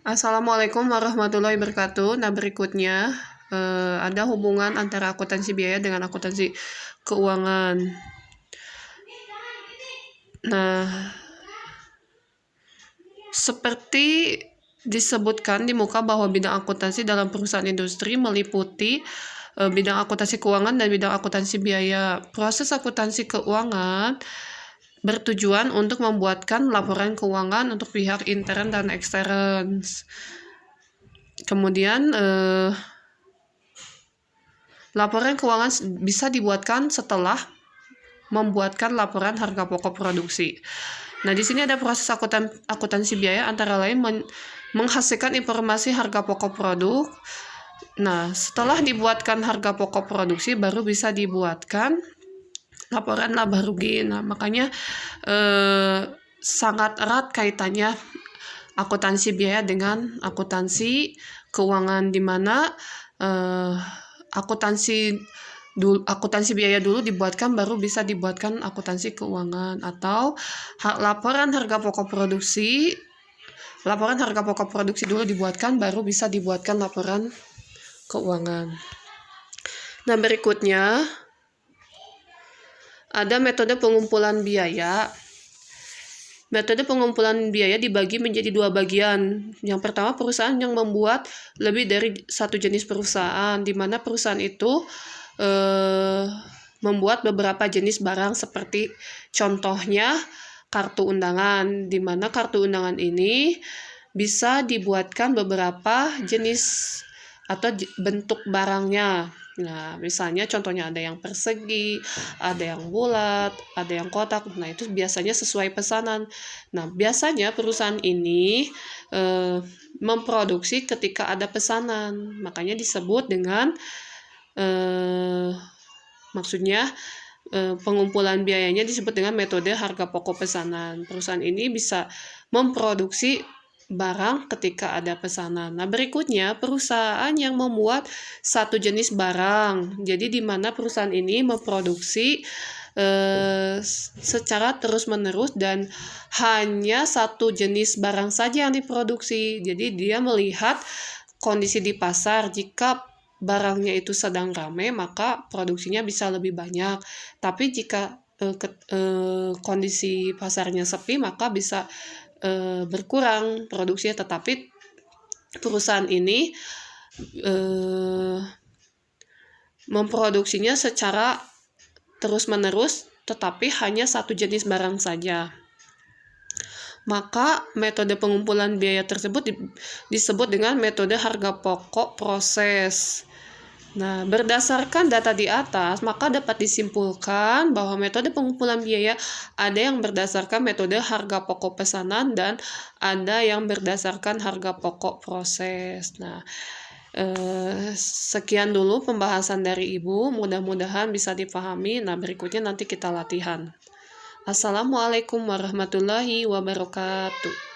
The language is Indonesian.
Assalamualaikum warahmatullahi wabarakatuh. Nah, berikutnya ada hubungan antara akuntansi biaya dengan akuntansi keuangan. Nah, seperti disebutkan di muka bahwa bidang akuntansi dalam perusahaan industri meliputi bidang akuntansi keuangan dan bidang akuntansi biaya. Proses akuntansi keuangan bertujuan untuk membuatkan laporan keuangan untuk pihak intern dan ekstern. Kemudian laporan keuangan bisa dibuatkan setelah membuatkan laporan harga pokok produksi. Nah, di sini ada proses akuntansi biaya antara lain menghasilkan informasi harga pokok produk. Nah, setelah dibuatkan harga pokok produksi baru bisa dibuatkan laporan laba rugi. Nah, makanya sangat erat kaitannya akuntansi biaya dengan akuntansi keuangan, di mana akuntansi biaya dulu dibuatkan baru bisa dibuatkan akuntansi keuangan, atau laporan harga pokok produksi dulu dibuatkan baru bisa dibuatkan laporan keuangan. Nah, berikutnya ada metode pengumpulan biaya. Metode pengumpulan biaya dibagi menjadi dua bagian. Yang pertama, perusahaan yang membuat lebih dari satu jenis perusahaan, di mana perusahaan itu membuat beberapa jenis barang, seperti contohnya kartu undangan, di mana kartu undangan ini bisa dibuatkan beberapa jenis atau bentuk barangnya. Nah, misalnya contohnya ada yang persegi, ada yang bulat, ada yang kotak. Nah, itu biasanya sesuai pesanan. Nah, biasanya perusahaan ini memproduksi ketika ada pesanan. Makanya disebut dengan pengumpulan biayanya disebut dengan metode harga pokok pesanan. Perusahaan ini bisa memproduksi barang ketika ada pesanan. Nah, berikutnya perusahaan yang membuat satu jenis barang. Jadi di mana perusahaan ini memproduksi secara terus-menerus dan hanya satu jenis barang saja yang diproduksi. Jadi dia melihat kondisi di pasar. Jika barangnya itu sedang ramai, maka produksinya bisa lebih banyak. Tapi jika kondisi pasarnya sepi, maka bisa berkurang produksinya. Tetapi perusahaan ini memproduksinya secara terus-menerus, tetapi hanya satu jenis barang saja. Maka metode pengumpulan biaya tersebut disebut dengan metode harga pokok proses. Nah, berdasarkan data di atas, maka dapat disimpulkan bahwa metode pengumpulan biaya ada yang berdasarkan metode harga pokok pesanan dan ada yang berdasarkan harga pokok proses. Nah, sekian dulu pembahasan dari Ibu, mudah-mudahan bisa dipahami. Nah, berikutnya nanti kita latihan. Assalamualaikum warahmatullahi wabarakatuh.